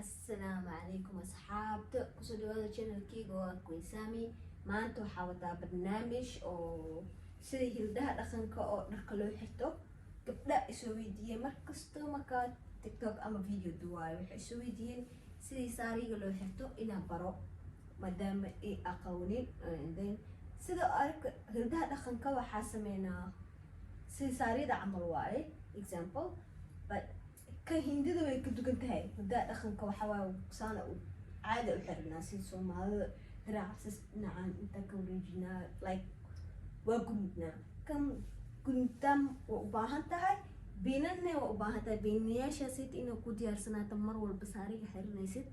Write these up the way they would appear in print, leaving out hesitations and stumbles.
السلام عليكم أصحابتا kusoo dhawaada channelkeyga waa Queen Sami. maanta waxaa wadaa barnaamij oo sida hildaha dhaqanka oo dharka loo xirto. gabdha isoo weydiiyeen markasta markaa TikTok ama video duwaayo waxay isoo weydiiyeen sidii saariga loo xirto inaan baro maadaama ay aqoonin. then sida arka hildaha dhaqanka waxaa sameynaa sidii saarida camal waaye example, but كهندي way ka dugan tahay hildaha dhaqanka waxa waa saana caadi u xirnaa si Soomaalida diraacsis nacaan inta ka wareejinaa like waa gudnaa kan guntam u baahan tahay biinanne u baahan tahay biinayaashaasi inuu ku diyaarsanaata mar walba saariga xirnaysid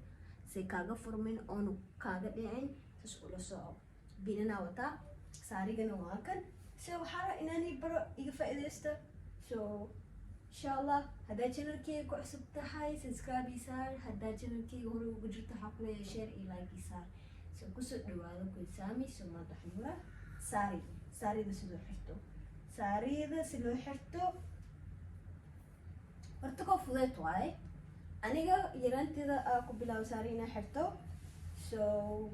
si kaaga furmin oo kaaga dhicin sas ula soo biinana wata saarigana waa kan si waxa inaan baro iga faa'iideysto. So إن شاء الله هذا channel كيك وعصبت هاي subscribe يسار هذا channel كيك هو وجرت حقله share like يسار سو كسر دوالو كل سامي ثم تحمله ساري ده سلو حرتو ساري ده سلو حرتو ارتكو فضيت واي أنا جا يرانت ده أكو بلاو سارينا حرتو سو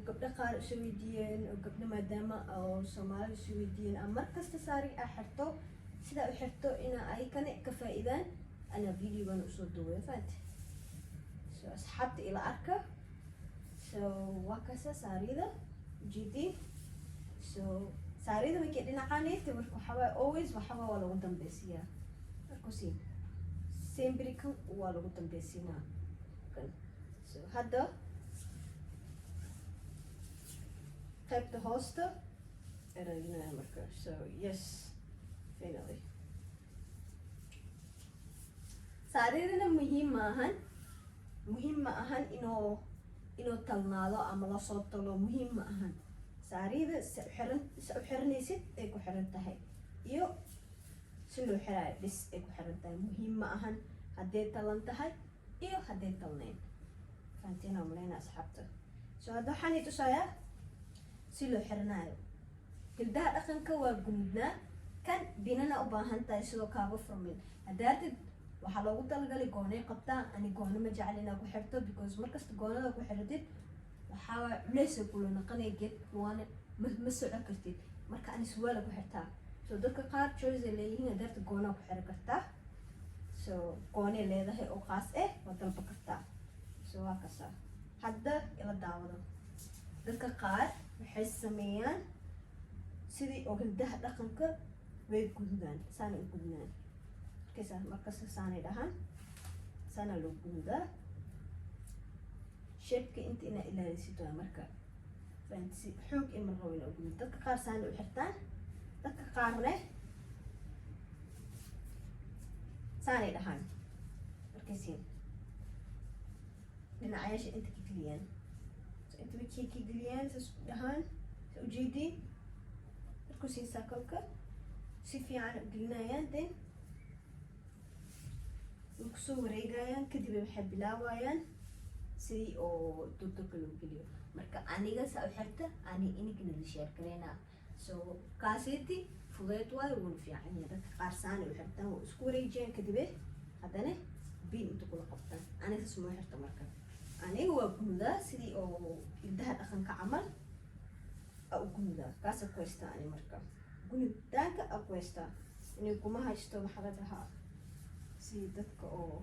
قبل قار سويدين وقبل مدامة أو سومال سويدين أمركز تساري أحرتو سيدا أحرتو إنا أي كان كفائدان أنا فيديو بان أصول دوي فات سو أسحبت إلى أركا سو وكسا ساريدا جدي سو ساريدا مكي دينا قاني تبرك وحوا always وحوا ولا قدام بيسيا أركوسين سيمبريكم ولا قدام بيسينا كن سو هذا قيبت هوستا أنا مركا سو يس finally saariirina muhiim ma ahan inuu talnaado ama la soo talo muhiim ma ahan. saariida u xiranaysid ay ku xiran tahay iyo si loo xiraayo bis ay ku xiran tahay muhiim ma ahan hadday talan tahay iyo hadday talnayn. fahantiin oo maleyna asxaabta. so hadda waxaan i tusayaa si loo xiranayo hildaha dhaqanka waa gudnaa kan binana u baahan tahay sidoo kaaga furmin hadaatid waxaa loogu talagalay goonay qabtaa ani goono ma jecel inaan ku xirto because markasta goonada ku xirtid waxaa culays kula naqanay geed waana ma socon kartid marka ani suwaal ku xirtaa. so dadka qaar choice leeyihiin hadaatid goona ku xiri kartaa so goonay leedahay oo qaas waa dalba kartaa. so waa kasa hadda ila daawado dadka qaar waxay sameeyaan sidii oo hildaha dhaqanka way gududaan saana u gudnaan kaysa markasta saanay dhahan saana loo gududaa shape-ka inta ina ilaalisid waa marka fancy xoog in mar rabo ina u gudud. dadka qaar saana u xirtaan dadka qaarne saanay dhahan markaysiin dhinacayaasha inta ka geliyaan so inta way ka geliyaan saas dhahan sa ujeediin markuu siisaa kolka si fiican u gelinayaan then way kusoo wareegayaan kadib waxay bilaabayaan sidii oo durdurka loo geliyo. marka aniga saa u xirta ani inigna la sheer kareynaa so kaaseti fudeed waayo wuuna fiican yahay. dadka qaar saana u xirtaan waa isku wareejiyaan kadib haddana biin inta kula qabtaan aniga saas uma xirta. marka aniga waa gunudaa sidii oo hildaha dhaqanka camal a u gunudaa kaasa ku haystaa ani marka gunitaanka aqweysta inay kuma haysto maxaa la dhahaa si dadka oo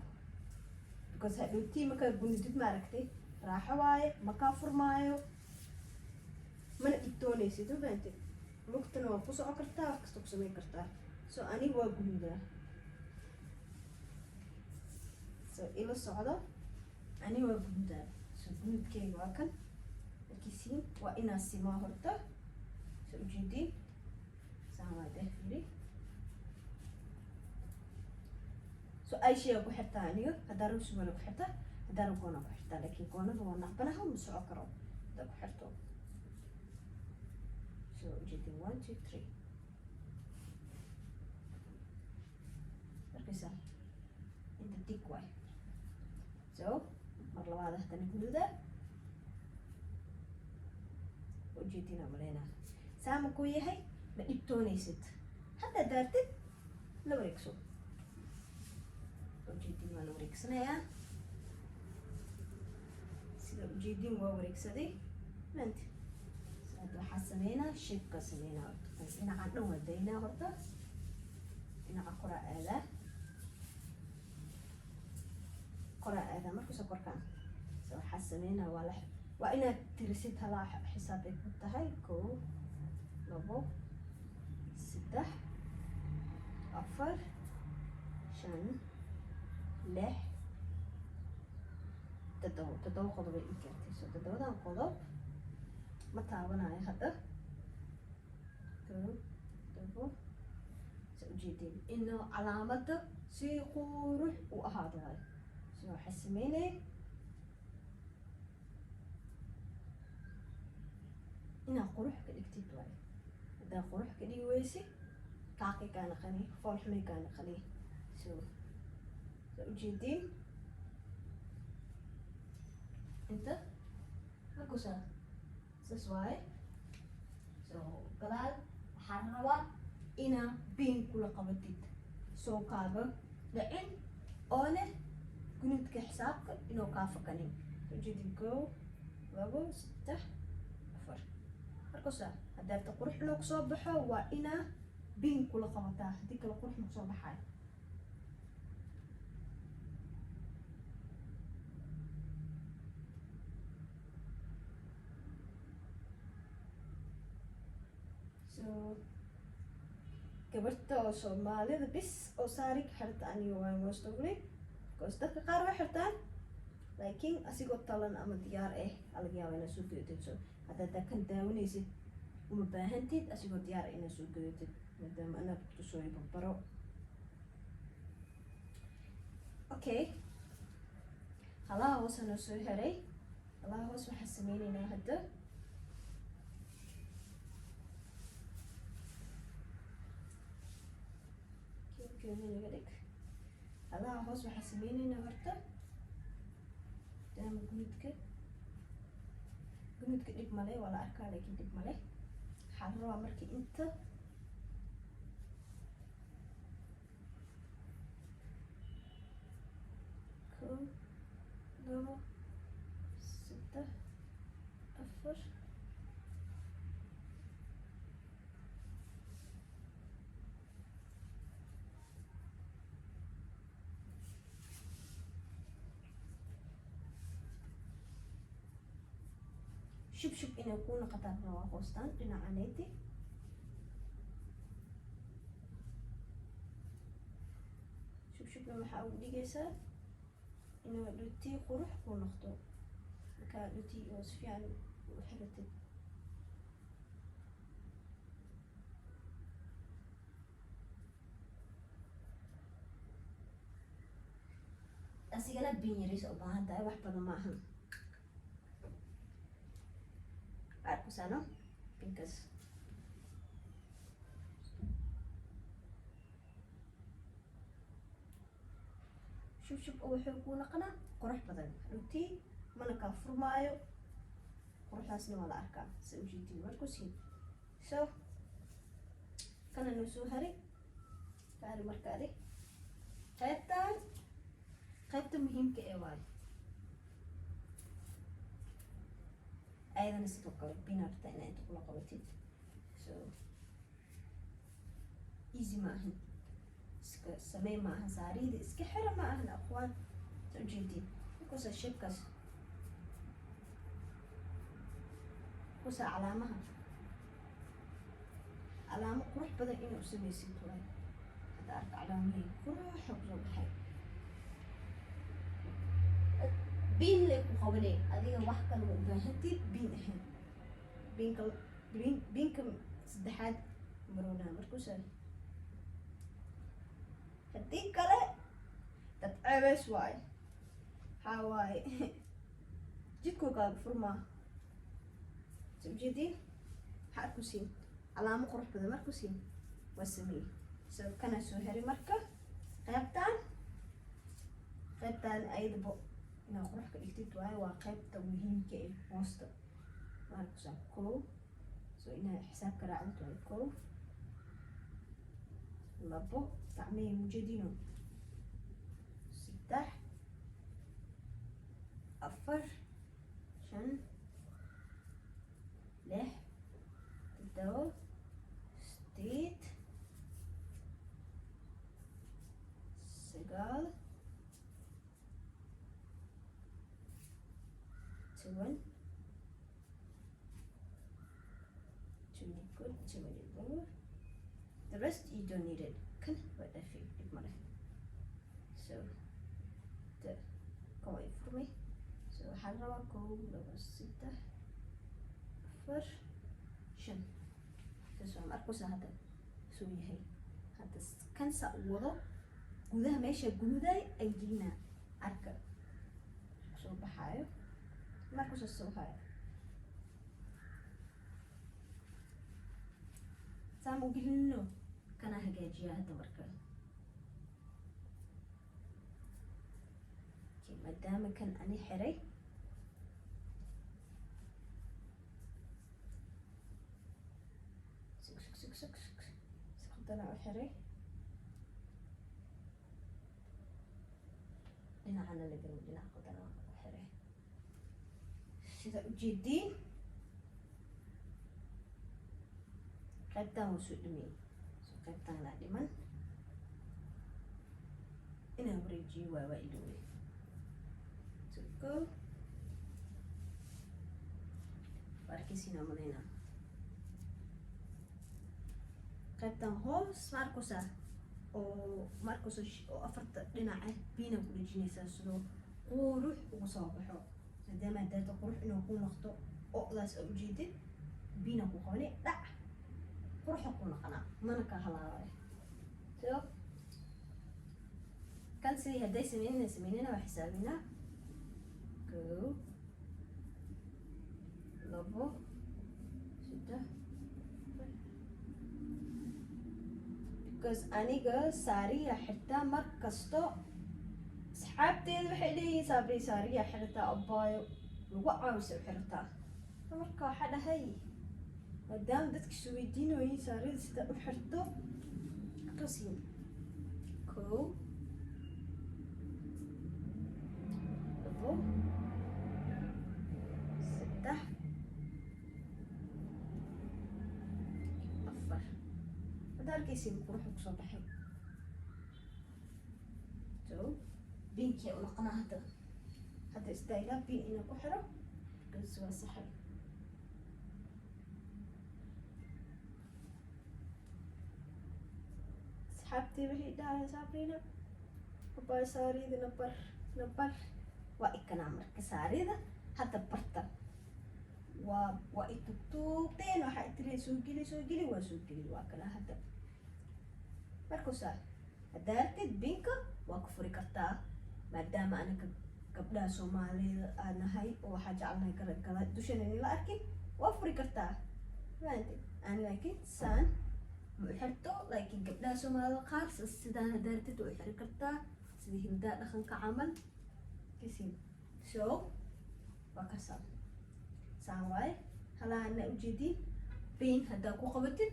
because hadhowtii markaa gunidid maaragtay raaxo waaye makaa furmaayo mana dhigtoonaysid u fahanteed lugtana waa ku socon kartaa wax kasta ku samayn kartaa. so aniga waa gunidaa so ila socdo aniga waa gunidaa so gunidkeyga waa kan markiisiin waa inaa simaa horta so ujeediin so ay shay ku xirtaa aniga hadaa rus wala ku xirtaa hadaa goona ku xirtaa laakiin goonada waa naqbanaha ma socon karo hadaa ku xirto. so ujeedin 1 2 3 markaysa inta dig waay so mar labaad haddana gududa ujeedina maleyna saama ku yahay ma dhibtoonaysid hadda daartid la wareegso ujeedin waa la wareegsanayaa ujeedin waa wareegsaday maanta hadda waxaa sameynaa shibka sameynaa dhinacan dhan waa daynaa horta dhinaca koraa aadaa markuusa korkaan waxaa sameynaa waa inaad tirisid halaa xisaab ay ku tahay 1 2 3 4 5 6 7 qodob ay gaartay soo 7 qodob ma taabanayo hadda 1 2 ujeedin inuu calaamada si qurux u ahaado waayo soo waxaa sameynay inaa qurux ka dhigtid waayo haddaa qurux ka dhigi weysi kaaqi kaa naqani fool xumay kaa naqani soo ujeedin inta markuusa saas waaye soo gadaal waxaa rabaa inaa biin kula qabatid soo kaaga dhicin oo leh gunudka xisaabka inuu kaa fakanin ujeedin 1 2 3 4 markuusa haddaarta qurux inuu kusoo baxo waa inaa biin kula qabataa haddii kale qurux ma kusoo baxayo gabarta oo Soomaalida bis oo saari xirta aniga waa most of it because dadka qaar way xirtaan laakiin asigoo talan ama diyaar laga yaabaa inaad soo gadatid haddaad kan daawanaysid uma baahantid asigoo diyaar inaad soo gadatid maadaama anaad tusooy barbaro okay halaha hoose noo soo heray halaha hoos waxaa sameynaynaa hadda naga dhig halaha hoos waxaa sameynaynaa horta daama gunudka dhib male waa la arkaa laakiin dhib male waxaa la rabaa markii inta kow 2 3 4 shub inay ku noqotaan waa hoostaan dhinacaneyti shubna waxaa ugu dhigaysaa inuu dhutii qurux ku noqdo markaa dhutii oo si fiican u xiratid asigana biin yariis u baahan tahay wax badan ma ahan arkusano pinkas shub oo wuxuu ku noqonaa qurux badan runtii mana kaa furmaayo quruxdaasna waa la arkaa si ujeedin markuusiin so kana noo soo haray kaari markaadi qaybta muhiimka ee waayo ayadana sidoo kale binarta inaa inta kula qabatid so easy maahan iska samey maahan saarida iska xira maahan aqwaan sa ujeedin markuusa shebkaas markuusa calaamo qurux badan inaa u sameysid waayo hadda arka calaamahii quruxa kusoo baxay biin lay ku qabanay adiga wax kale ma ubaahantid biin ahayn biinka saddexaad maroonaa markuusa haddii kale dad ceebeys waayo waxaa waaye jidkoo kaaga furmaa sa ujeediin waxaa arkusiin calaamo qurux badan markuusiin waa sameeyey so kana soo heray marka qaybtaan ayadabo inaa qurux ka dhigtid waayo waa qaybta muhiimka ee hoosta markuusa 1 so inaa xisaabka raacdid waayo 1 2 gacmihii mujadino 3 4 toddoba sideed sagaal toban 24. The rest you don't need it. Kan waa dhaafay dhib ma leh. So the kan way furmay. So waxaa la rabaa 1 2 3 4 5 kaas waa markuusa hadda soo yahay hadda kan saa u wado gudaha meesha guduuday ay gelinaa arka soo baxaayo markuusa soo hayo saan u gelino kana hagaajiyaa hadda marka maadaama kan ani xiray dana u xiray dhinacana la garo dhinaca dana u xiray sida ujeediin qaybtaan wuu soo dhameeyey so qaybtaan laa dhiman inaan wareejiyo waa ilowey so go arkaysiinaa malaynaa qaybtan hoos markuusa oo markuusa oo afarta dhinaca biina ku dhejinaysaa sidoo qurux ugu soo baxo maadaama daata qurux inuu ku noqdo odaas oo ujeedid biina ku qabanay dhac quruxa ku noqonaa mana ka halaabay so kan sidii hadday sameynina waa xisaabinaa 1 2 3 because aniga saariya xitaa mar kasto asxaabteeda waxay leeyihiin saabri saariya xirataa abaayo lagu caawisa u xirataa marka waxaa dhahay maadaama dadka isweydiinayay saarida sida u xirto aqrasiin 1 2 3 arkaysiin quruxu kusoo baxay so binkiya u noqonaa hadda istaagaa bin inaan ku xiro gas waa saxay asxaabtii waxay dhahay sabrina abaa saarida nabar waa ikanaa marka saarida hadda barta waa itugtuugteen waxaa itiri soo geli waa soo geli waa kala hadda markuusa haddaa artid binka waa ku furi kartaa maadaama anaga gabdhaha soomaalida aan nahay oo waxaa jecelnahay gala dushana inay la arkin waa furi kartaa fahanti aan laakiin saan ma u xirto laakiin gabdhaha soomaalida qaar sidaan haddaa artid waa u xiri kartaa sidii hildaa dhaqanka camal kasin so waa kasaan saan waaye halaana ujeedin bin haddaa ku qabatid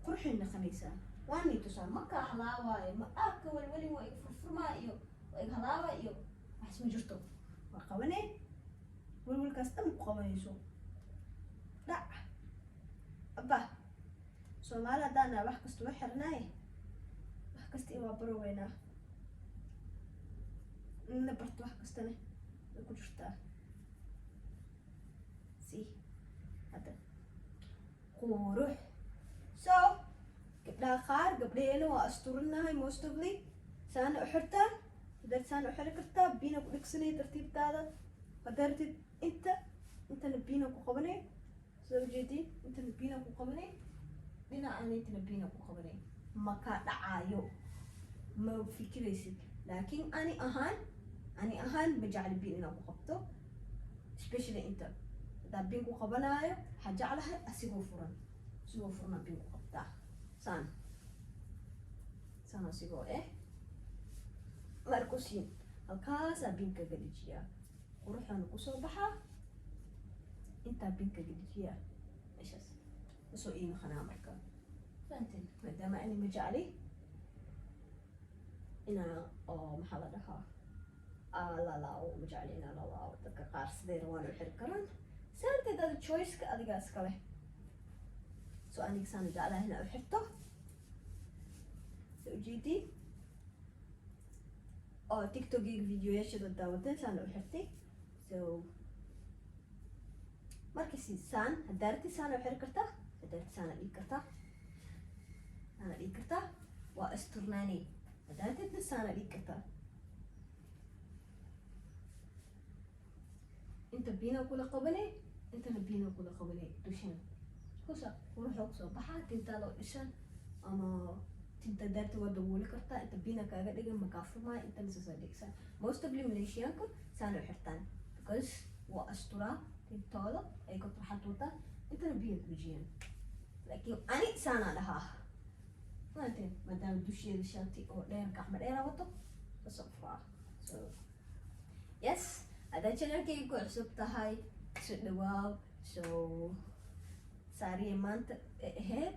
qurxay noqonaysaa waani tusaa markaa halaawaayo ma aadka walwali waa iga furfurmaa iyo waa iga halaaba iyo wax ma jirto waa qabanee walwalkaas dhan ku qabanayso dhac abba soomaali haddaana wax kasta wa xirnaaye wax kasta in waa baro weynaa in la barto wax kastana way ku jirtaa si hadda qurux so gabdhaha qaar gabdhaheena waa asturinahay most ofly saana u xirtaa hadaad saana u xiri kartaa biina ku dhegsanay tartiibtaada haddaa ratid intana biina ku qabanay soo ujeedin intana biina ku qabanay dhinacana intana biina ku qabanay ma kaa dhacaayo ma fikiraysid laakiin ani ahaan ma jecli biin inaan ku qabto especially inta haddaa biin ku qabanaayo waxaa jeclahay asigoo furna biin ku qabtaa saan asigoo markuusin halkaasaa binka gadijiyaa quruxaana kusoo baxaa intaa binka gadijiyaa meeshaas usoo ii noqonaa marka fahanteen maadaama ani ma jecli inaa oo maxaa la dhahaa lalaawo ma jecli inaa lalaawo dadka qaar sidee rawaan u xiri karaan saarteed ada choiceka adigaa iska leh سو أنا كسان جعلها هنا أحطه سو جيتي أو تيك توك فيديو يشد الداوتين سان أحطي سو مركزي سان هدارتي سان أحر كرتا هدارتي سان أدي كرتا أنا أدي كرتا وأسترناني هدارتي سان أدي كرتا انت بينا كل قبلي انت نبينا كل قبلي دوشين كوسا وروحو كسو بحات انت لو دشان اما انت دارت ودول كرتا انت بينا كاغا دغ مكافو ما انت مسسدكسا most of Malaysian كو سانو حرتان because واسترا تنتولا اي كنت حطوتا انت نبينا بيجين لكن اني سانا لها فانتين مدام دوشي لشانتي او دير كحمد ايرا وطو بصفا so yes هذا channel كي يكون عصب تهاي سدواو so ساري مانت هيد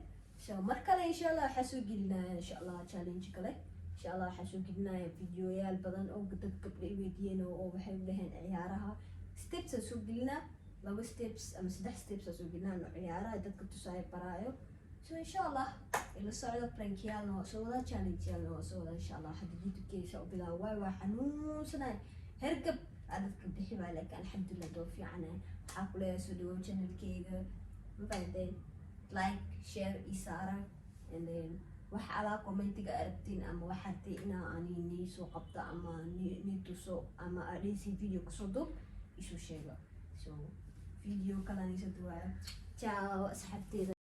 so مركله إن شاء الله حسوا قلنا إن شاء الله challenge كله إن شاء الله حسوا قلنا فيديو يا البدن أو قد قبل ويدينا أو بحب لهن عيارها steps أسوق قلنا لو steps أم 6 steps أسوق قلنا إنه عيارها إذا كنت صاير برايو so إن شاء الله إلى صعدة برانك يالنا وصولا challenge يالنا وصولا إن شاء الله حد يجي كيسة وبلا واي حنون سنة هرقب أنا كنت حبا لك الحمد لله دوفي عنه حاكل يا سودو channel كيغا مفاهمتين like share إسارة and then wax على commentiga aragtiin ama waxaad ina ani ni soo qabta ama ni tuso ama adisi video kusoo dub isu sheega so video kala ni soo duwaa ciao asxaabteeda